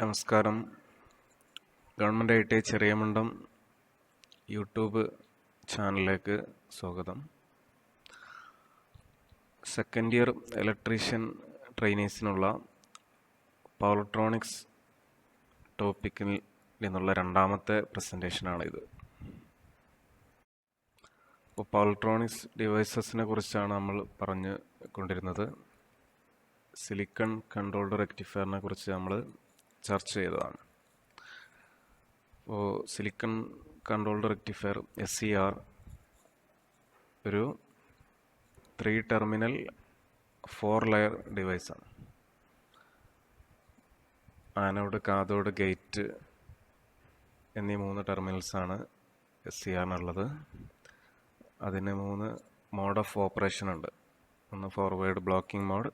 നമസ്കാരം. Government ITI Cheriyamundam YouTube ചാനലിലേക്ക് സ്വാഗതം. സെക്കൻഡ് ഇയർ ഇലക്ട്രീഷ്യൻ ട്രെയിനീസിനുള്ള പവർ ഇലക്ട്രോണിക്സ് ടോപ്പിക്കിൽ നിന്നുള്ള രണ്ടാമത്തെ പ്രസൻറ്റേഷനാണിത്. അപ്പോൾ പവർ ഇലക്ട്രോണിക്സ് ഡിവൈസസിനെ കുറിച്ചാണ് നമ്മൾ പറഞ്ഞു കൊണ്ടിരുന്നത്. സിലിക്കൺ കൺട്രോൾഡ് റെക്ടിഫയറിനെ കുറിച്ച് നമ്മൾ ചർച്ച ചെയ്തതാണ്. അപ്പോൾ സിലിക്കൺ കൺട്രോൾഡ് റെക്ടിഫയർ SCR ഒരു 3 ടെർമിനൽ 4 ലെയർ ഡിവൈസാണ്. ആനോഡ്, കാഥോഡ്, ഗേറ്റ് എന്നീ 3 ടെർമിനൽസാണ് SCRനുള്ളത്. അതിന് 3 മോഡ് ഓഫ് ഓപ്പറേഷൻ ഉണ്ട്. ഒന്ന് forward blocking mode,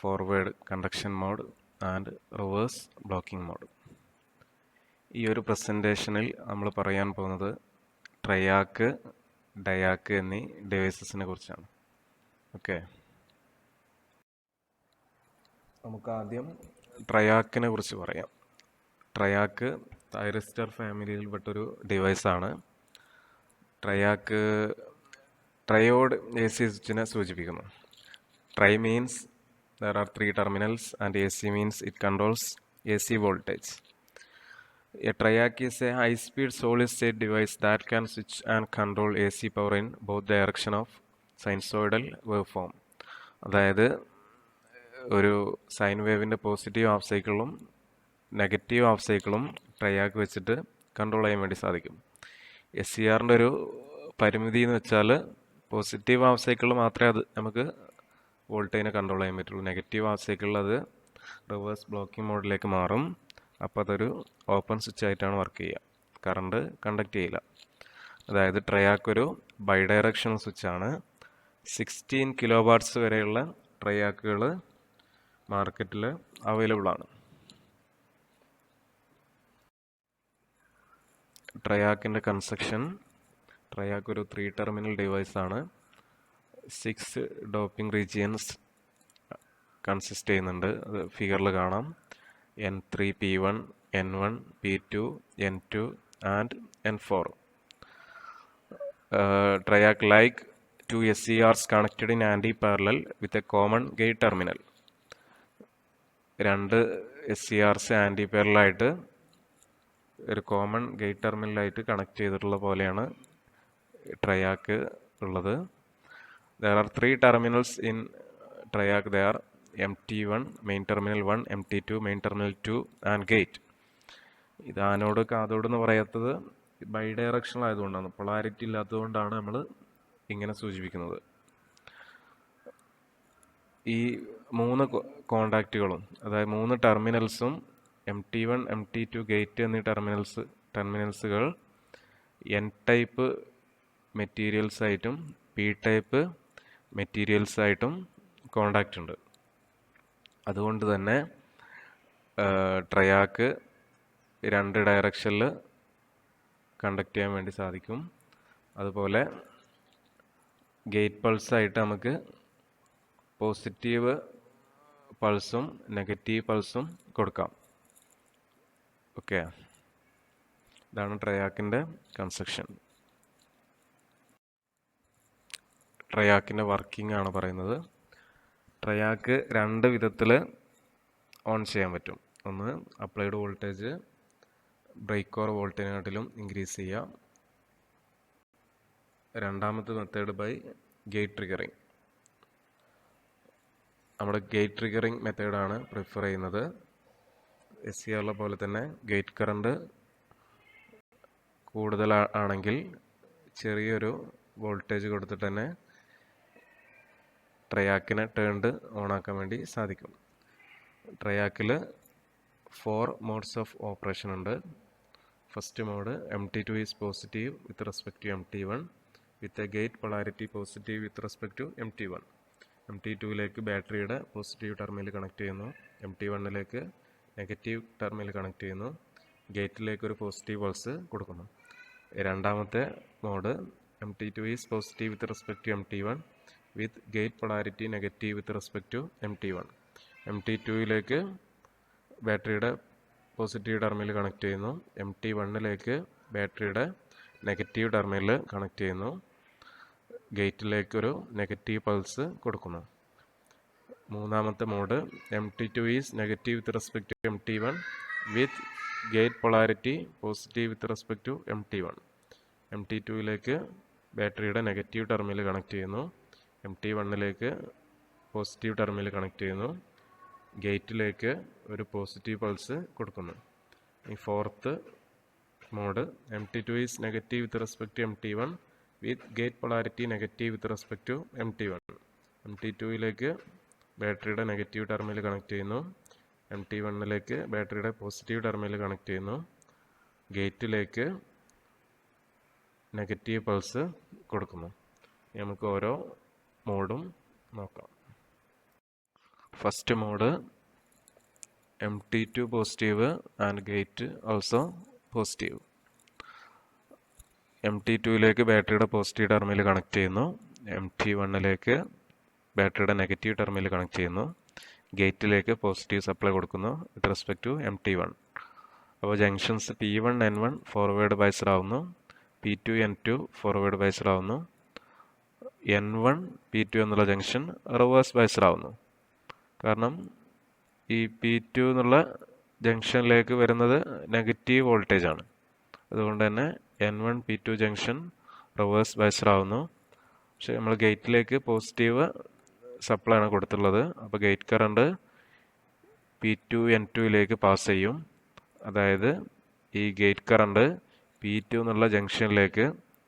forward conduction mode and reverse blocking mode. ഈ ഒരു പ്രസൻറ്റേഷനിൽ നമ്മൾ പറയാൻ പോകുന്നത് ട്രയാക്ക്, ഡയാക്ക് എന്നീ ഡിവൈസസിനെ കുറിച്ചാണ്. ഓക്കെ, നമുക്ക് ആദ്യം ട്രയാക്കിനെ കുറിച്ച് പറയാം. ട്രയാക്ക് തൈറിസ്റ്റർ ഫാമിലിയിൽപ്പെട്ടൊരു ഡിവൈസാണ്. ട്രയാക്ക് ട്രയോഡ് AC സ്വിച്ചിനെ സൂചിപ്പിക്കുന്നു. Tri means there are 3 terminals and AC means it controls AC voltage. A triac is a high-speed solid-state device that can switch and control AC power in both direction of sinusoidal waveform. അതായത് ഒരു sign വേവിൻ്റെ positive half സൈക്കിളും negative half സൈക്കിളും TRIAC വെച്ചിട്ട് control ചെയ്യാൻ വേണ്ടി സാധിക്കും. SCRൻ്റെ ഒരു പരിമിതി എന്ന് വെച്ചാൽ പോസിറ്റീവ് ഹാഫ് സൈക്കിൾ മാത്രമേ അത് നമുക്ക് വോൾട്ടേജിനെ കൺട്രോൾ ചെയ്യാൻ പറ്റുള്ളൂ. നെഗറ്റീവ് ഹാഫ് സൈക്കിളിൽ അത് റിവേഴ്സ് ബ്ലോക്കിംഗ് മോഡിലേക്ക് മാറും. അപ്പോൾ അതൊരു ഓപ്പൺ സ്വിച്ച് ആയിട്ടാണ് വർക്ക് ചെയ്യുക, കറണ്ട് കണ്ടക്ട് ചെയ്യില്ല. അതായത് ട്രയാക്ക് ഒരു ബൈഡയറക്ഷണൽ സ്വിച്ചാണ്. 16 kW വരെയുള്ള ട്രയാക്കുകൾ മാർക്കറ്റിൽ അവൈലബിൾ ആണ്. ട്രയാക്കിൻ്റെ കൺസ്ട്രക്ഷൻ, ട്രയാക്ക് ഒരു 3 ടെർമിനൽ ഡിവൈസാണ്. 6 ഡോപ്പിംഗ് റീജിയൻസ് കൺസിസ്റ്റ് ചെയ്യുന്നുണ്ട്. അത് ഫിഗറിൽ കാണാം. N3, P1, N1, P2, N2 and N4. Triac like 2 SCRs connected in anti-parallel with a common gate terminal. 2 SCRs anti-parallel ആയിട്ട് ഒരു കോമൺ ഗേറ്റ് ടെർമിനലായിട്ട് കണക്ട് ചെയ്തിട്ടുള്ള പോലെയാണ് ട്രയാക്ക് ഉള്ളത്. There are 3 terminals in triac. They are MT1, main terminal 1, MT2, main terminal 2 and gate. ഇത് anode, cathode എന്ന് പറയാത്തത് bidirectional ആയതുകൊണ്ടാണ്, polarity ഇല്ലാത്തതുകൊണ്ടാണ് നമ്മൾ ഇങ്ങനെ സൂചിപ്പിക്കുന്നത്. ഈ 3 കോണ്ടാക്റ്റുകളും, അതായത് 3 ടെർമിനൽസും MT1, MT2, ഗേറ്റ് എന്നീ ടെർമിനൽസുകൾ N ടൈപ്പ് മെറ്റീരിയൽസ് ആയിട്ടും P ടൈപ്പ് മെറ്റീരിയൽസ് ആയിട്ടും കോണ്ടാക്റ്റ് ഉണ്ട്. അതുകൊണ്ട് തന്നെ ട്രയാക്ക് 2 ഡയറക്ഷനിൽ കണ്ടക്ട് ചെയ്യാൻ വേണ്ടി സാധിക്കും. അതുപോലെ ഗേറ്റ് പൾസായിട്ട് നമുക്ക് പോസിറ്റീവ് പൾസും നെഗറ്റീവ് പൾസും കൊടുക്കാം. ഓക്കെ, ഇതാണ് ട്രയാക്കിൻ്റെ കൺസ്ട്രക്ഷൻ. ട്രയാക്കിൻ്റെ വർക്കിംഗ് ആണ് പറയുന്നത്. ട്രയാക്ക് 2 വിധത്തിൽ ഓൺ ചെയ്യാൻ പറ്റും. ഒന്ന്, അപ്ലൈഡ് വോൾട്ടേജ് ബ്രേക്ക് ഓർ വോൾട്ടേജിനെക്കാട്ടിലും ഇൻക്രീസ് ചെയ്യാം. രണ്ടാമത്തെ മെത്തേഡ് ബൈ ഗേറ്റ് ട്രിഗറിങ്. നമ്മുടെ ഗേറ്റ് ട്രിഗറിങ് മെത്തേഡാണ് പ്രിഫർ ചെയ്യുന്നത്. SCRലെ പോലെ തന്നെ ഗേറ്റ് കറണ്ട് കൂടുതൽ ആണെങ്കിൽ ചെറിയൊരു വോൾട്ടേജ് കൊടുത്തിട്ട് തന്നെ ട്രയാക്കിനെ ടേൺഡ് ഓൺ ആക്കാൻ വേണ്ടി സാധിക്കും. ട്രയാക്കിൽ 4 മോഡ്സ് ഓഫ് ഓപ്പറേഷൻ ഉണ്ട്. First mode MT2 is positive with respect to MT1 with a gate polarity positive with respect to MT1. MT2ലേക്ക് ബാറ്ററിയുടെ പോസിറ്റീവ് ടെർമിനൽ കണക്ട് ചെയ്യുന്നു. MT1ലേക്ക് നെഗറ്റീവ് ടെർമിനൽ കണക്ട് ചെയ്യുന്നു. ഗേറ്റിലേക്ക് ഒരു പോസിറ്റീവ് പൾസ് കൊടുക്കുന്നു. രണ്ടാമത്തെ mode MT2 is positive with respect to MT1 with gate polarity negative with respect to MT1. MT2ലേക്ക് ബാറ്ററിയുടെ പോസിറ്റീവ് ടെർമിനൽ കണക്ട് ചെയ്യുന്നു. MT1ലേക്ക് ബാറ്ററിയുടെ നെഗറ്റീവ് ടെർമിനൽ കണക്ട് ചെയ്യുന്നു. ഗേറ്റിലേക്കൊരു നെഗറ്റീവ് പൾസ് കൊടുക്കുന്നു. മൂന്നാമത്തെ mode MT2 is negative with respect to MT1 with gate polarity positive with respect to MT1. MT2ലേക്ക് ബാറ്ററിയുടെ negative terminal connect ചെയ്യുന്നു. MT1ലേക്ക് പോസിറ്റീവ് ടെർമിനൽ കണക്ട് ചെയ്യുന്നു. ഗേറ്റിലേക്ക് ഒരു പോസിറ്റീവ് പൾസ് കൊടുക്കുന്നു. ഈ fourth mode MT2 is negative with respect to MT1 with gate polarity negative with respect to MT1. MT2ലേക്ക് ബാറ്ററിയുടെ നെഗറ്റീവ് ടെർമിനൽ കണക്ട് ചെയ്യുന്നു. MT1ലേക്ക് ബാറ്ററിയുടെ പോസിറ്റീവ് ടെർമിനൽ കണക്ട് ചെയ്യുന്നു. ഗേറ്റിലേക്ക് നെഗറ്റീവ് പൾസ് കൊടുക്കുന്നു. നമുക്ക് ഓരോ മോഡും നോക്കാം. First mode MT2 positive and gate also positive. MT2ലേക്ക് ബാറ്ററിയുടെ പോസിറ്റീവ് ടെർമിനൽ കണക്ട് ചെയ്യുന്നു. MT1ലേക്ക് ബാറ്ററിയുടെ നെഗറ്റീവ് ടെർമിനൽ കണക്ട് ചെയ്യുന്നു. ഗേറ്റിലേക്ക് പോസിറ്റീവ് സപ്ലൈ കൊടുക്കുന്നു വിത്ത് റെസ്പെക്ട് ടു MT1. അപ്പോൾ ജംഗ്ഷൻസ് P1 N1 ഫോർവേഡ് ബൈസർ ആവുന്നു. P2 N2 ഫോർവേഡ് ബൈസർ ആവുന്നു. N1 P2 എന്നുള്ള ജംഗ്ഷൻ റിവേഴ്സ് ബൈസർ ആവുന്നു. കാരണം ഈ P2 എന്നുള്ള ജംഗ്ഷനിലേക്ക് വരുന്നത് നെഗറ്റീവ് വോൾട്ടേജ് ആണ്. അതുകൊണ്ട് തന്നെ N1 P2 ജംഗ്ഷൻ റിവേഴ്സ് ബൈസർ ആവുന്നു. പക്ഷെ നമ്മൾ ഗേറ്റിലേക്ക് പോസിറ്റീവ് സപ്ലൈ ആണ് കൊടുത്തുള്ളത്. അപ്പോൾ ഗേറ്റ് കറണ്ട് P2 N2ലേക്ക് പാസ് ചെയ്യും. അതായത് ഈ ഗേറ്റ് കറണ്ട് P2 എന്നുള്ള ജംഗ്ഷനിലേക്ക്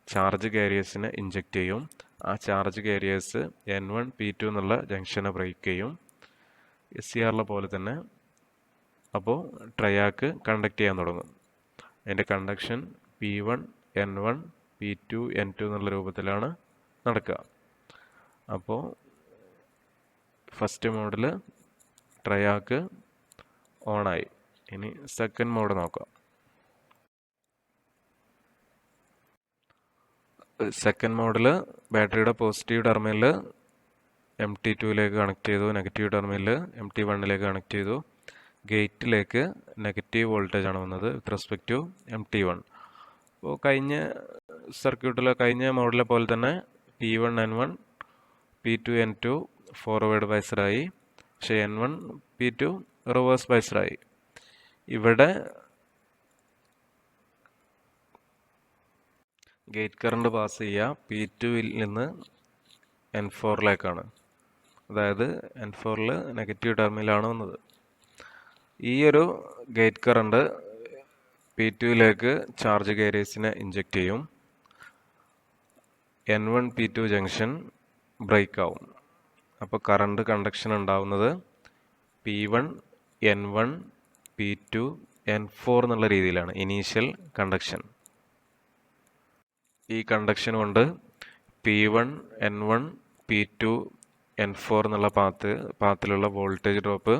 ചാർജ് കാരിയേഴ്സിനെ ഇഞ്ചെക്ട് ചെയ്യും. ആ ചാർജ് കാരിയേഴ്സ് N1 P2 എന്നുള്ള ജംഗ്ഷനെ ബ്രേക്ക് ചെയ്യും. SCRലെ പോലെ തന്നെ. അപ്പോൾ ട്രയാക്ക് കണ്ടക്ട് ചെയ്യാൻ തുടങ്ങും. അതിൻ്റെ conduction P1 N1 P2 N2 എന്നുള്ള രൂപത്തിലാണ് നടക്കുക. അപ്പോൾ ഫസ്റ്റ് മോഡിൽ ട്രയാക്ക് ഓണായി. ഇനി സെക്കൻഡ് മോഡ് നോക്കാം. സെക്കൻഡ് മോഡിൽ ബാറ്ററിയുടെ പോസിറ്റീവ് ടെർമിനൽ MT2ലേക്ക് കണക്ട് ചെയ്തു. നെഗറ്റീവ് ടെർമിനൽ MT1ലേക്ക് കണക്ട് ചെയ്തു. ഗേറ്റിലേക്ക് നെഗറ്റീവ് വോൾട്ടേജ് ആണ് വന്നത് വിത്ത് റെസ്പെക്ട് ടു MT1. അപ്പോൾ കഴിഞ്ഞ സർക്യൂട്ടിലെ കഴിഞ്ഞ മോഡലിലെ പോലെ തന്നെ P1 N1 P2 N2 forward ബൈസറായി. പക്ഷേ N1 P2 റിവേഴ്സ് ബൈസറായി. ഇവിടെ ഗേറ്റ് കറണ്ട് പാസ് ചെയ്യുക P2വിൽ നിന്ന് N4ലേക്കാണ്. അതായത് N4ൽ നെഗറ്റീവ് ടെർമിനലാണ് വന്നത്. ഈ ഒരു ഗേറ്റ് കറണ്ട് P2ലേക്ക് ചാർജ് കാരിയേഴ്സിനെ ഇഞ്ചെക്ട് ചെയ്യും. N1 P2 ജംഗ്ഷൻ ബ്രേക്ക് ആവും. അപ്പോൾ കറണ്ട് കണ്ടക്ഷൻ ഉണ്ടാവുന്നത് P1 N1 P2 N4 എന്നുള്ള രീതിയിലാണ് ഇനീഷ്യൽ കണ്ടക്ഷൻ. ഈ കണ്ടക്ഷൻ കൊണ്ട് P1 N1 P2 N4 എന്നുള്ള പാത്തിലുള്ള വോൾട്ടേജ് ഡ്രോപ്പ്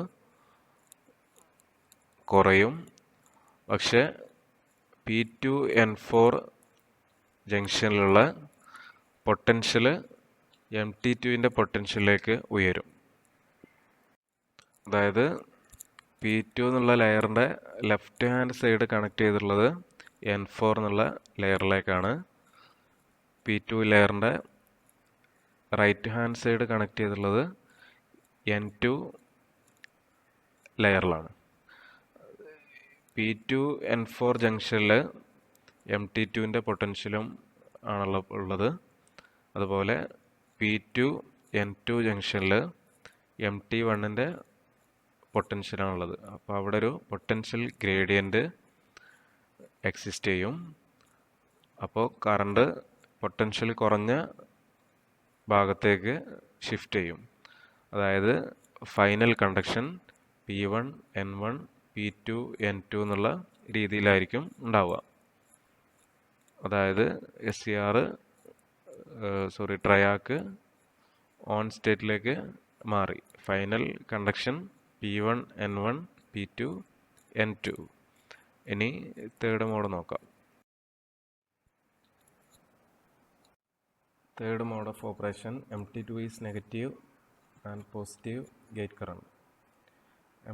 കുറയും. പക്ഷെ P2 N4 ജംഗ്ഷനിലുള്ള പൊട്ടൻഷ്യൽ MT2ൻ്റെ പൊട്ടൻഷ്യലിലേക്ക് ഉയരും. അതായത് P2 എന്നുള്ള ലെയറിൻ്റെ ലെഫ്റ്റ് ഹാൻഡ് സൈഡ് കണക്ട് ചെയ്തിട്ടുള്ളത് N4 എന്നുള്ള ലെയറിലേക്കാണ്. P2 ലെയറിൻ്റെ റൈറ്റ് ഹാൻഡ് സൈഡ് കണക്ട് ചെയ്തിട്ടുള്ളത് N2 ലെയറിലാണ്. P2 N4 ജംഗ്ഷനിൽ MT2ൻ്റെ പൊട്ടൻഷ്യലും ഉള്ളത്. അതുപോലെ P2 N2 ജംഗ്ഷനിൽ MT1ൻ്റെ പൊട്ടൻഷ്യലാണുള്ളത്. അപ്പോൾ അവിടെ ഒരു പൊട്ടൻഷ്യൽ ഗ്രേഡിയൻറ്റ് എക്സിസ്റ്റ് ചെയ്യും. അപ്പോൾ കറണ്ട് പൊട്ടൻഷ്യൽ കുറഞ്ഞ ഭാഗത്തേക്ക് ഷിഫ്റ്റ് ചെയ്യും. അതായത് final conduction P1 N1 P2 N2 എന്നുള്ള രീതിയിലായിരിക്കും ഉണ്ടാവുക. അതായത് ട്രയാക്ക് ഓൺ സ്റ്റേറ്റിലേക്ക് മാറി. Final conduction P1 N1 P2 N2. ഇനി തേർഡ് മോഡ് നോക്കാം. Third mode of operation MT2 is negative and positive gate current.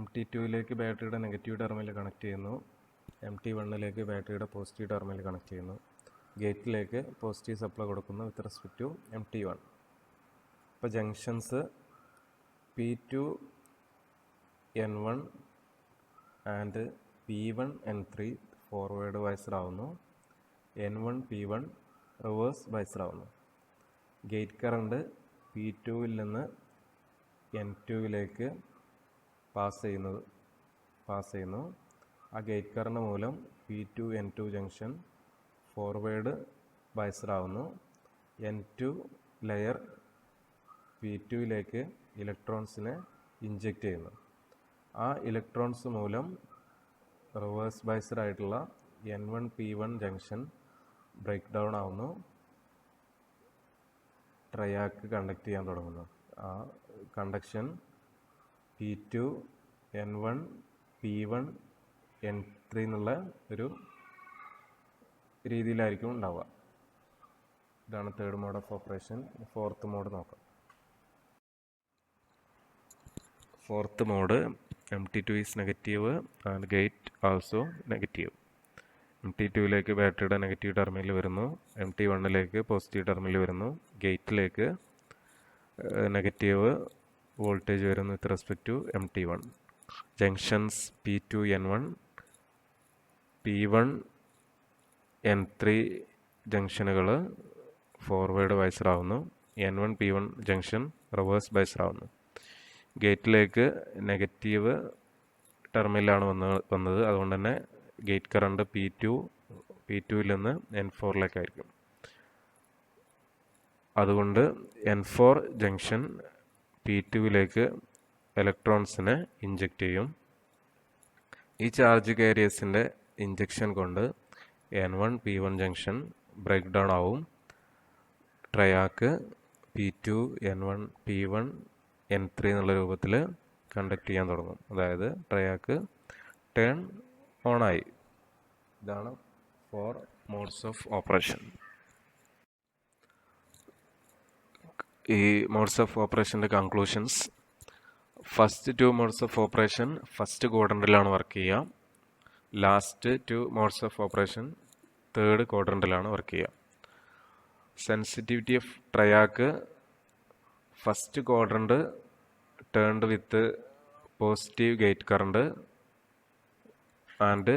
MT2ലേക്ക് ബാറ്ററിയുടെ നെഗറ്റീവ് ടെർമിനൽ കണക്ട് ചെയ്യുന്നു. MT1ലേക്ക് ബാറ്ററിയുടെ പോസിറ്റീവ് ടെർമിനൽ കണക്ട് ചെയ്യുന്നു. ഗേറ്റിലേക്ക് പോസിറ്റീവ് സപ്ലൈ കൊടുക്കുന്നു വിത്ത് റെസ്പെക്ട് ടു MT1. ഇപ്പോൾ junctions P2 N1 and P1 N3 forward biased ആവുന്നു. N1 P1 റിവേഴ്സ് ബൈസ്ഡ് ആവുന്നു. ഗേറ്റ് കറണ്ട് P2വിൽ നിന്ന് N2വിലേക്ക് പാസ് ചെയ്യുന്നു. ആ ഗേറ്റ് കറണ്ട് മൂലം P2 N2 junction forward biased ആവുന്നു. N2 ലെയർ P2വിലേക്ക് ഇലക്ട്രോൺസിനെ ഇഞ്ചെക്റ്റ് ചെയ്യുന്നു. ആ ഇലക്ട്രോൺസ് മൂലം റിവേഴ്സ് ബൈസ്ഡ് ആയിട്ടുള്ള N1 P1 junction break down ആവുന്നു. ട്രയാക്ക് കണ്ടക്ട് ചെയ്യാൻ തുടങ്ങുന്നു. ആ conduction P2 N1 P1 N3 എന്നുള്ള ഒരു രീതിയിലായിരിക്കും ഉണ്ടാവുക. ഇതാണ് third mode of operation. Fourth mode നോക്കാം. Fourth mode MT2 is negative and gate also negative. MT2ലേക്ക് ബാറ്ററിയുടെ നെഗറ്റീവ് ടെർമിനൽ വരുന്നു. MT1ലേക്ക് പോസിറ്റീവ് ടെർമിനൽ വരുന്നു. ഗേറ്റിലേക്ക് നെഗറ്റീവ് വോൾട്ടേജ് വരുന്നു with respect to MT1. Junctions P2 N1 P1 N3 ജംഗ്ഷനുകൾ ഫോർവേഡ് ബൈസ്ഡ് ആവുന്നു. N1 P1 junction reverse based ആവുന്നു. ഗേറ്റിലേക്ക് നെഗറ്റീവ് ടെർമിനലാണ് വന്നത്. അതുകൊണ്ട് തന്നെ ഗേറ്റ് കറണ്ട് P2വിൽ നിന്ന് N4ലേക്കായിരിക്കും. അതുകൊണ്ട് N4 ജംഗ്ഷൻ P2വിലേക്ക് ഇലക്ട്രോൺസിനെ ഇഞ്ചെക്റ്റ് ചെയ്യും. ഈ ചാർജ് കാരിയേഴ്സിൻ്റെ ഇഞ്ചെക്ഷൻ കൊണ്ട് N1 P1 junction break down ആവും. Triac P2 N1 P1 N3 എന്നുള്ള രൂപത്തിൽ കണ്ടക്ട് ചെയ്യാൻ തുടങ്ങും. അതായത് ട്രയാക്ക് ടേൺ ഓൺ ആയി. ഇതാണ് 4 മോഡ്സ് ഓഫ് ഓപ്പറേഷൻ. ഈ മോഡ്സ് ഓഫ് ഓപ്പറേഷൻ്റെ conclusions: first 2 modes of operation first ക്വാഡ്രൻറ്റിലാണ് വർക്ക് ചെയ്യുക. Last 2 modes of operation third ക്വാഡ്രൻറ്റിലാണ് വർക്ക് ചെയ്യുക. Sensitivity of triac first quadrant turned with positive gate current and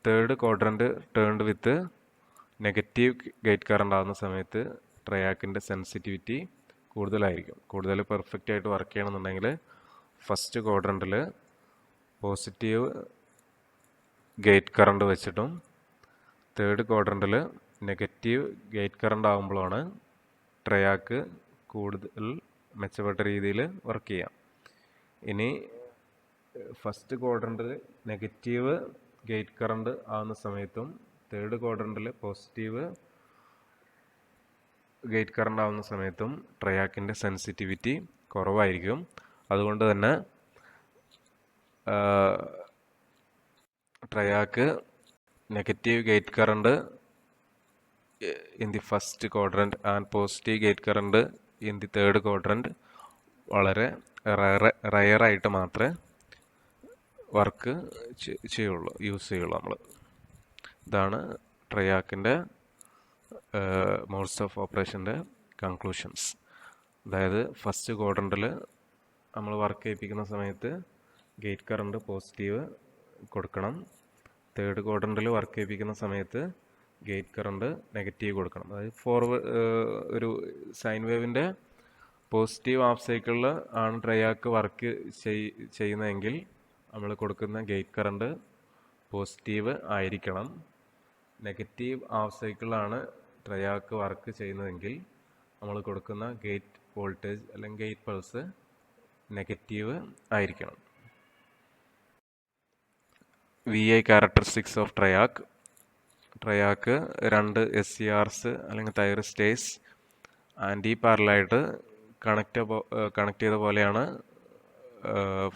third quadrant turned with negative gate current ആകുന്ന സമയത്ത് ട്രയാക്കിൻ്റെ sensitivity കൂടുതലായിരിക്കും. കൂടുതൽ perfect ആയിട്ട് work ചെയ്യണമെന്നുണ്ടെങ്കിൽ ഫസ്റ്റ് ക്വാഡ്രൻറ്റിൽ പോസിറ്റീവ് ഗേറ്റ് കറണ്ട് വെച്ചിട്ടും third ക്വാഡ്രൻറ്റിൽ negative gate current ആകുമ്പോഴാണ് ട്രയാക്ക് കൂടുതൽ മെച്ചപ്പെട്ട രീതിയിൽ വർക്ക് ചെയ്യാം. ഇനി ഫസ്റ്റ് ക്വാഡ്രൻറ്റിൽ നെഗറ്റീവ് ഗേറ്റ് കറണ്ട് ആകുന്ന സമയത്തും തേർഡ് ക്വാഡ്രൻറ്റിൽ പോസിറ്റീവ് ഗേറ്റ് കറണ്ട് ആവുന്ന സമയത്തും ട്രയാക്കിൻ്റെ സെൻസിറ്റിവിറ്റി കുറവായിരിക്കും. അതുകൊണ്ട് തന്നെ TRIAC negative gate current in the first quadrant and positive gate current in the third quadrant വളരെ റയറായിട്ട് മാത്രമേ വർക്ക് യൂസ് ചെയ്യുള്ളൂ നമ്മൾ. ഇതാണ് ട്രയാക്കിൻ്റെ മോഡ്സ് ഓഫ് ഓപ്പറേഷൻ്റെ കൺക്ലൂഷൻസ്. അതായത് ഫസ്റ്റ് ക്വാഡ്രൻറ്റിൽ നമ്മൾ വർക്ക് ചെയ്യിപ്പിക്കുന്ന സമയത്ത് ഗേറ്റ് കറണ്ട് പോസിറ്റീവ് കൊടുക്കണം. തേർഡ് ക്വാഡ്രൻറ്റിൽ വർക്ക് ചെയ്യിപ്പിക്കുന്ന സമയത്ത് ഗേറ്റ് കറണ്ട് നെഗറ്റീവ് കൊടുക്കണം. അതായത് ഒരു സൈൻ വേവിൻ്റെ പോസിറ്റീവ് ഹാഫ് സൈക്കിളിൽ ആണ് ട്രയാക്ക് വർക്ക് ചെയ്യുന്നതെങ്കിൽ നമ്മൾ കൊടുക്കുന്ന ഗേറ്റ് കറണ്ട് പോസിറ്റീവ് ആയിരിക്കണം. നെഗറ്റീവ് ഹാഫ് സൈക്കിളാണ് ട്രയാക്ക് വർക്ക് ചെയ്യുന്നതെങ്കിൽ നമ്മൾ കൊടുക്കുന്ന ഗേറ്റ് വോൾട്ടേജ് അല്ലെങ്കിൽ ഗേറ്റ് പൾസ് നെഗറ്റീവ് ആയിരിക്കണം. VI characteristics of triac. Triac 2 SCRs അല്ലെങ്കിൽ തൈറിസ്റ്റേഴ്സ് ആൻറ്റി പാരലായിട്ട് കണക്ട് ചെയ്ത പോലെയാണ്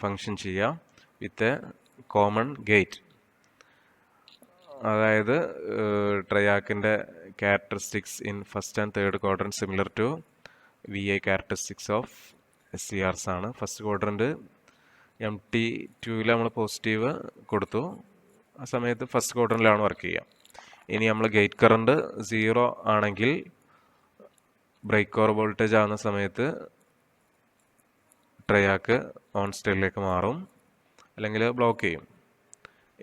ഫങ്ഷൻ ചെയ്യുക വിത്ത് എ കോമൺ ഗേറ്റ്. അതായത് ട്രയാക്കിൻ്റെ characteristics in first and third quadrant similar to VI characteristics of SCRs ആണ്. ഫസ്റ്റ് ക്വാഡ്രൻറ്റ് MT2 നമ്മൾ പോസിറ്റീവ് കൊടുത്തു. ആ സമയത്ത് ഫസ്റ്റ് ക്വാഡ്രന്റിലാണ് വർക്ക് ചെയ്യുക. ഇനി നമ്മൾ ഗേറ്റ് കറണ്ട് 0 ആണെങ്കിൽ ബ്രേക്ക് ഓവർ വോൾട്ടേജ് ആകുന്ന സമയത്ത് ട്രയാക്ക് ഓൺ സ്റ്റേറ്റിലേക്ക് മാറും, അല്ലെങ്കിൽ ബ്ലോക്ക് ചെയ്യും.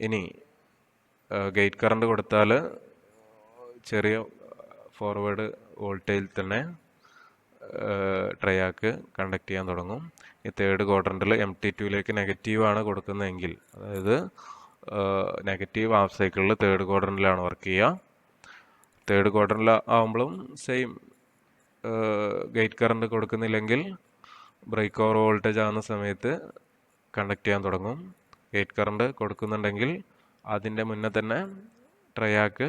ഇനി ഗേറ്റ് കറണ്ട് കൊടുത്താൽ ചെറിയ ഫോർവേഡ് വോൾട്ടേജിൽ തന്നെ ട്രയാക്ക് കണ്ടക്ട് ചെയ്യാൻ തുടങ്ങും. ഈ തേർഡ് ക്വാഡ്രന്റിൽ MT2ലേക്ക് നെഗറ്റീവാണ് കൊടുക്കുന്നതെങ്കിൽ, അതായത് നെഗറ്റീവ് ഹാഫ് സൈക്കിളിൽ തേർഡ് ക്വാഡ്രന്റിലാണ് വർക്ക് ചെയ്യുക. തേർഡ് ക്വാഡ്രന്റിൽ ആകുമ്പോഴും സെയിം, ഗേറ്റ് കറണ്ട് കൊടുക്കുന്നില്ലെങ്കിൽ ബ്രേക്ക് ഓവർ വോൾട്ടേജ് ആകുന്ന സമയത്ത് കണ്ടക്ട് ചെയ്യാൻ തുടങ്ങും. ഗേറ്റ് കറണ്ട് കൊടുക്കുന്നുണ്ടെങ്കിൽ അതിൻ്റെ മുന്നേ തന്നെ ട്രയാക്ക്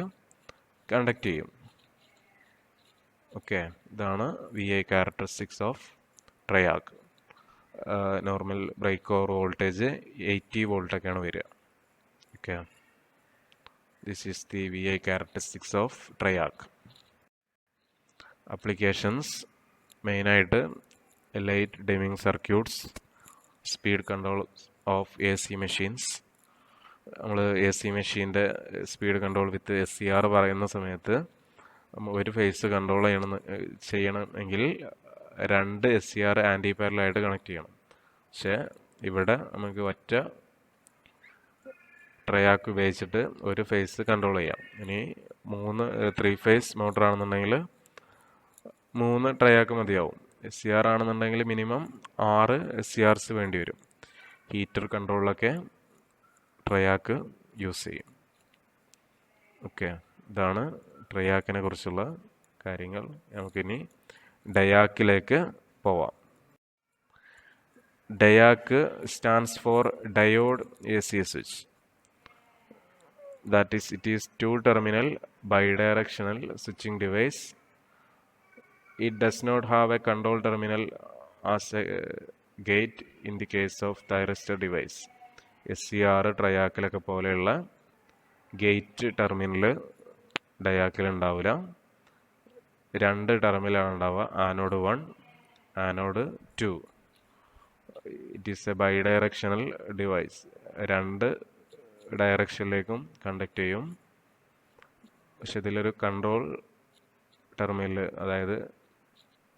കണ്ടക്ട് ചെയ്യും. ഓക്കെ, ഇതാണ് VI characteristics of triac. Normal break over voltage 80 വോൾട്ടൊക്കെയാണ് വരിക. Okay, this is the VI characteristics of triac. Applications മെയിനായിട്ട് light dimming circuits, speed control of AC machines. നമ്മൾ AC മെഷീൻ്റെ സ്പീഡ് കൺട്രോൾ വിത്ത് SCR പറയുന്ന സമയത്ത് ഒരു face control ചെയ്യണമെങ്കിൽ 2 SCR anti പാരലായിട്ട് കണക്ട് ചെയ്യണം. പക്ഷേ ഇവിടെ നമുക്ക് ഒറ്റ ട്രയാക്ക് ഉപയോഗിച്ചിട്ട് ഒരു ഫേസ് കൺട്രോൾ ചെയ്യാം. ഇനി 3 ഫേസ് മോട്ടർ ആണെന്നുണ്ടെങ്കിൽ 3 ട്രയാക്ക് മതിയാവും. SCR ആണെന്നുണ്ടെങ്കിൽ മിനിമം 6 SCRs വേണ്ടി വരും. ഹീറ്റർ കൺട്രോളിലൊക്കെ ട്രയാക്ക് യൂസ് ചെയ്യും. ഓക്കെ, ഇതാണ് ട്രയാക്കിനെ കുറിച്ചുള്ള കാര്യങ്ങൾ. നമുക്കിനി ഡയാക്കിലേക്ക് പോവാം. ഡയാക്ക് stands for diode AC switch. That is, it is 2-terminal bidirectional switching device. It does not have a control terminal as a gate in the case of thyristor device. SCR ട്രയാക്കിലൊക്കെ പോലെയുള്ള gate terminal ഡയാക്കിൽ ഉണ്ടാവില്ല. 2 ടെർമിനലാണ് ഉണ്ടാവുക, anode 1, anode 2. It is a bidirectional device. 2 ഡയറക്ഷനിലേക്കും conduct ചെയ്യും. പക്ഷെ ഇതിലൊരു കൺട്രോൾ ടെർമിനൽ, അതായത്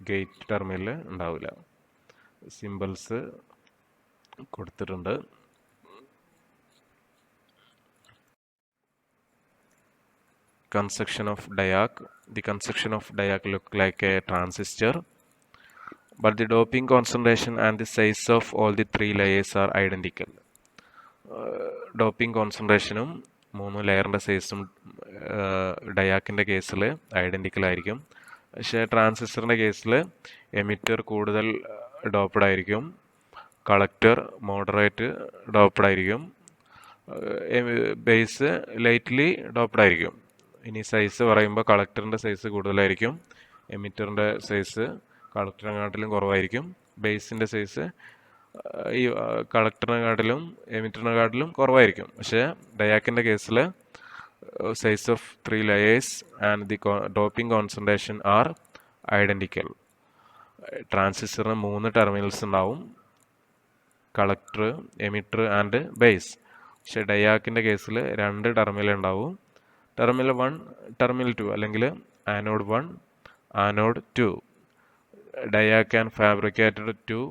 ഗേറ്റ് ടെർമിനൽ ഉണ്ടാവില്ല. സിംബൽസ് കൊടുത്തിട്ടുണ്ട്. Construction of diac. The construction of diac look like a transistor, but the doping concentration and the size of all the 3 layers are identical. Doping കോൺസെൻട്രേഷനും 3 ലെയറിൻ്റെ സൈസും ഡയാക്കിൻ്റെ കേസിൽ identical ആയിരിക്കും. പക്ഷേ ട്രാൻസിസ്റ്ററിൻ്റെ കേസിൽ emitter കൂടുതൽ doped ആയിരിക്കും, collector moderate doped ആയിരിക്കും, base lightly doped ആയിരിക്കും. ഇനി സൈസ് പറയുമ്പോൾ കളക്ടറിൻ്റെ സൈസ് കൂടുതലായിരിക്കും, എമിറ്ററിൻ്റെ സൈസ് കളക്ടറിനെക്കാട്ടിലും കുറവായിരിക്കും, ബേസിൻ്റെ സൈസ് ഈ കളക്ടറിനെക്കാട്ടിലും എമിറ്ററിനെക്കാട്ടിലും കുറവായിരിക്കും. പക്ഷേ ഡയാക്കിൻ്റെ കേസിൽ size of 3 layers and the doping concentration are identical. ട്രാൻസിസ്റ്ററിന് 3 ടെർമിനൽസ് ഉണ്ടാവും, കളക്ടർ, എമിറ്റർ ആൻഡ് ബേസ്. പക്ഷേ ഡയാക്കിൻ്റെ കേസിൽ 2 ടെർമിനൽ ഉണ്ടാവും, ടെർമിനൽ 1, ടെർമിനൽ 2, അല്ലെങ്കിൽ anode 1, anode 2. Diac and fabricated 2,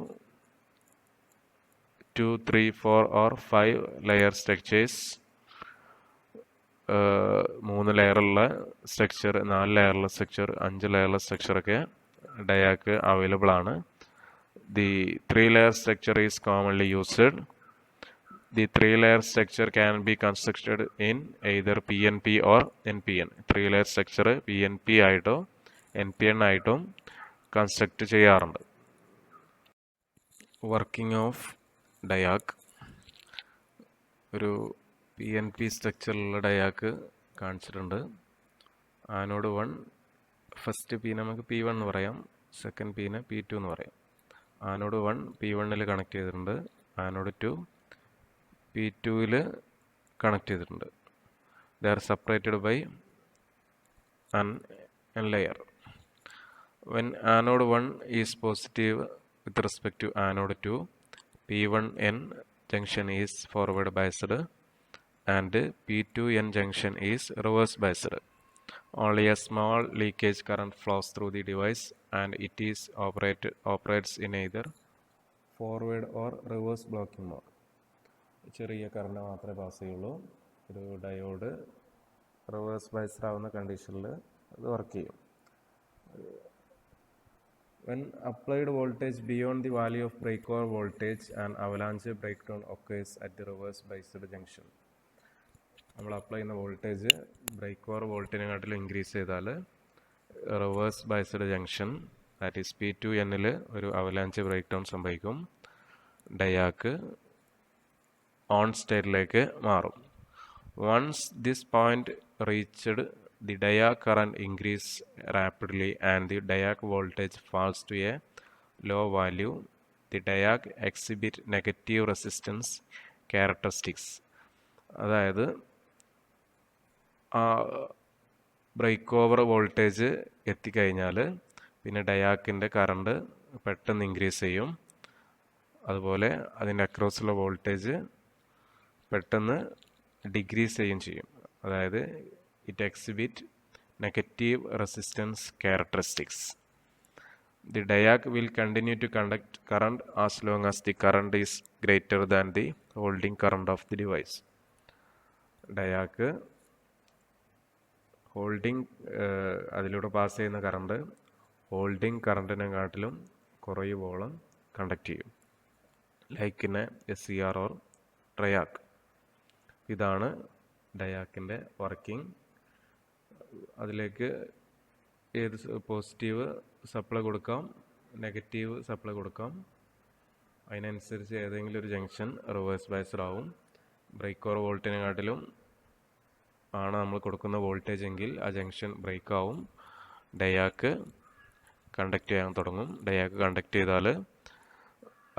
3, 4 or 5 layer structures. 3 ലെയറുള്ള സ്ട്രക്ചർ, 4 ലെയറുള്ള സ്ട്രക്ചർ, 5 ലെയറുള്ള സ്ട്രക്ചറൊക്കെ ഡയാക്ക് അവൈലബിൾ ആണ്. The 3 layer structure is commonly used. The 3 layer structure can be constructed in either PNP or NPN. 3 layer structure PNP ആയിട്ടോ NPN ആയിട്ടും construct ചെയ്യാറുണ്ട്. Working of ഡയാക്ക്. ഒരു PNP സ്ട്രക്ചറിലുള്ള ഡയാക്ക് കാണിച്ചിട്ടുണ്ട്. ആനോഡ് 1, ഫസ്റ്റ് പി നമുക്ക് P1 എന്ന് പറയാം, second പീനെ P2 എന്ന് പറയാം. ആനോഡ് 1 P1 കണക്ട് ചെയ്തിട്ടുണ്ട്, ആനോഡ് 2 P2 കണക്ട് ചെയ്തിട്ടുണ്ട്. They are separated by an layer. When anode 1 is positive with respect to anode 2, P1N junction is forward biased and P2N junction is reverse biased. Only a small leakage current flows through the device and it is operates in either forward or reverse blocking mode. ചെറിയ current മാത്രമേ pass ചെയ്യുള്ളൂ. ഒരു diode reverse biased ആവുന്ന കണ്ടീഷനിൽ അത് work ചെയ്യും. When applied voltage beyond the value of breakover voltage, an avalanche breakdown occurs at the reverse biased junction. നമ്മൾ apply ചെയ്യുന്ന വോൾട്ടേജ് ബ്രേക്ക് ഓവർ വോൾട്ടിനെക്കാട്ടിലും ഇൻക്രീസ് ചെയ്താൽ reverse biased junction that is P2Nൽ ഒരു അവലാഞ്ച് ബ്രേക്ക് ഡൗൺ സംഭവിക്കും. Diac on സ്റ്റേറ്റിലേക്ക് മാറും. Once this point reached the diac current increase rapidly and the diac voltage falls to a low value. The diac exhibit negative resistance characteristics. അതായത് ആ break over voltage എത്തിക്കഴിഞ്ഞാൽ പിന്നെ ഡയാക്കിൻ്റെ current പെട്ടെന്ന് increase ചെയ്യും. അതുപോലെ അതിൻ്റെ അക്രോസുള്ള വോൾട്ടേജ് പെട്ടെന്ന് ഡിക്രീസ് ചെയ്യുകയും ചെയ്യും. അതായത് it exhibit negative resistance characteristics. The diac will continue to conduct current as long as the current is greater than the holding current of the device. Diac holding അതിലൂടെ pass ചെയ്യുന്ന current holding കറണ്ടിനെക്കാട്ടിലും കുറയുവോളം conduct ചെയ്യും. Like in SCR or TRIAC. ഇതാണ് ഡയാക്കിൻ്റെ working. അതിലേക്ക് ഏത് positive supply കൊടുക്കാം, negative supply കൊടുക്കാം. അതിനനുസരിച്ച് ഏതെങ്കിലും ഒരു ജംഗ്ഷൻ റിവേഴ്സ് ബയസ്ഡ് ആവും. ബ്രേക്ക് ഓവർ വോൾട്ടിനെക്കാട്ടിലും ആണ് നമ്മൾ കൊടുക്കുന്ന വോൾട്ടേജ് എങ്കിൽ ആ ജംഗ്ഷൻ ബ്രേക്ക് ആവും. ഡയാക്ക് കണ്ടക്ട് ചെയ്യാൻ തുടങ്ങും. ഡയാക്ക് കണ്ടക്ട് ചെയ്താൽ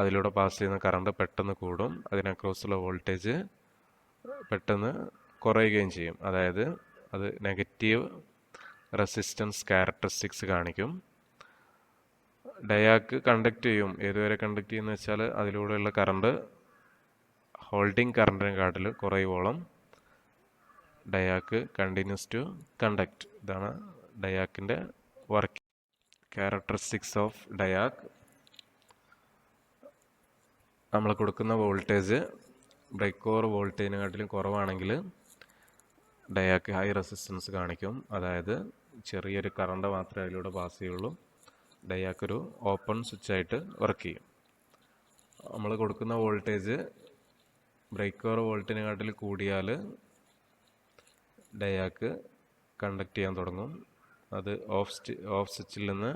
അതിലൂടെ പാസ് ചെയ്യുന്ന കറണ്ട് പെട്ടെന്ന് കൂടും. അതിനക്രോസുള്ള വോൾട്ടേജ് പെട്ടെന്ന് കുറയുകയും ചെയ്യും. അതായത് അത് നെഗറ്റീവ് റെസിസ്റ്റൻസ് ക്യാരക്ടറിസ്റ്റിക്സ് കാണിക്കും. ഡയാക്ക് കണ്ടക്ട് ചെയ്യും. ഏതുവരെ കണ്ടക്ട് ചെയ്യുന്ന വെച്ചാൽ അതിലൂടെയുള്ള കറണ്ട് ഹോൾഡിംഗ് കറണ്ടിനെക്കാട്ടിൽ കുറയുവോളം ഡയാക്ക് കണ്ടിന്യൂസ് ടു കണ്ടക്ട്. ഇതാണ് ഡയാക്കിൻ്റെ വർക്ക്. Characteristics of diac. നമ്മൾ കൊടുക്കുന്ന വോൾട്ടേജ് ബ്രേക്ക് ഓവർ വോൾട്ടേജിനെക്കാട്ടിലും കുറവാണെങ്കിൽ ഡയാക്ക് ഹൈ റെസിസ്റ്റൻസ് കാണിക്കും. അതായത് ചെറിയൊരു കറണ്ട് മാത്രമേ അതിലൂടെ പാസ് ചെയ്യുള്ളൂ. ഡയാക്ക് ഒരു ഓപ്പൺ സ്വിച്ചായിട്ട് വർക്ക് ചെയ്യും. നമ്മൾ കൊടുക്കുന്ന വോൾട്ടേജ് ബ്രേക്ക് ഓവർ വോൾട്ടിനെക്കാട്ടിൽ കൂടിയാൽ ഡയാക്ക് കണ്ടക്ട് ചെയ്യാൻ തുടങ്ങും. അത് ഓഫ് സ്വിച്ചിൽ നിന്ന്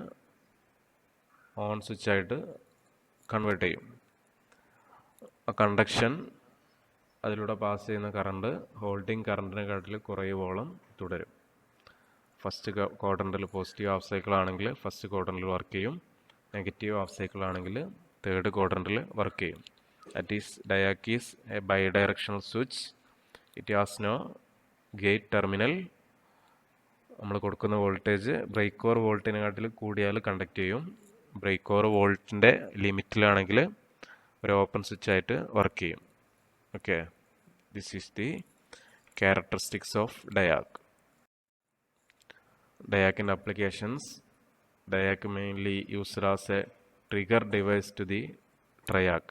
ഓൺ സ്വിച്ചായിട്ട് കൺവേർട്ട് ചെയ്യും. ആ കണ്ടക്ഷൻ അതിലൂടെ പാസ് ചെയ്യുന്ന കറണ്ട് ഹോൾഡിംഗ് കറണ്ടിനെക്കാട്ടിൽ കുറയുവോളം തുടരും. ഫസ്റ്റ് ക്വാഡ്രന്റിൽ പോസിറ്റീവ് ഹാഫ് സൈക്കിൾ ആണെങ്കിൽ ഫസ്റ്റ് ക്വാഡ്രന്റിൽ വർക്ക് ചെയ്യും. നെഗറ്റീവ് ഹാഫ് സൈക്കിൾ ആണെങ്കിൽ തേർഡ് ക്വാഡ്രന്റിൽ വർക്ക് ചെയ്യും. That is diac is a bidirectional switch. It has no gate terminal. നമ്മൾ കൊടുക്കുന്ന വോൾട്ടേജ് ബ്രേക്ക് ഓവർ വോൾട്ടിനെക്കാട്ടിൽ കൂടിയാൽ കണ്ടക്ട് ചെയ്യും. ബ്രേക്ക് ഓവർ വോൾട്ടിൻ്റെ ലിമിറ്റിലാണെങ്കിൽ ഒരു ഓപ്പൺ സ്വിച്ചായിട്ട് വർക്ക് ചെയ്യും. Okay, this is the characteristics of DIAC. DIAC in applications. DIAC mainly used as a trigger device to the TRIAC.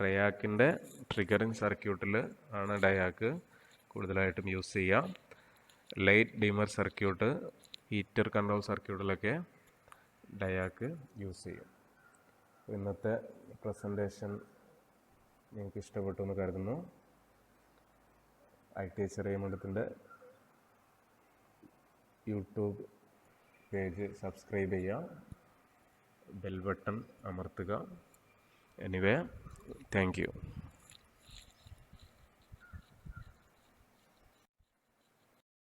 TRIAC ൻ്റെ triggering സർക്യൂട്ടിൽ ആണ് DIAC കൂടുതലായിട്ടും use ചെയ്യുക. Light dimmer circuit, heater control സർക്യൂട്ടിലൊക്കെ DIAC use ചെയ്യും. ഇന്നത്തെ presentation നിങ്ങൾക്ക് ഇഷ്ടപ്പെട്ടു എന്ന് കരുതുന്നു. ITH റേമണ്ടത്തിൻ്റെ യൂട്യൂബ് പേജ് സബ്സ്ക്രൈബ് ചെയ്യുക, ബെൽ ബട്ടൺ അമർത്തുക. Anyway, thank U.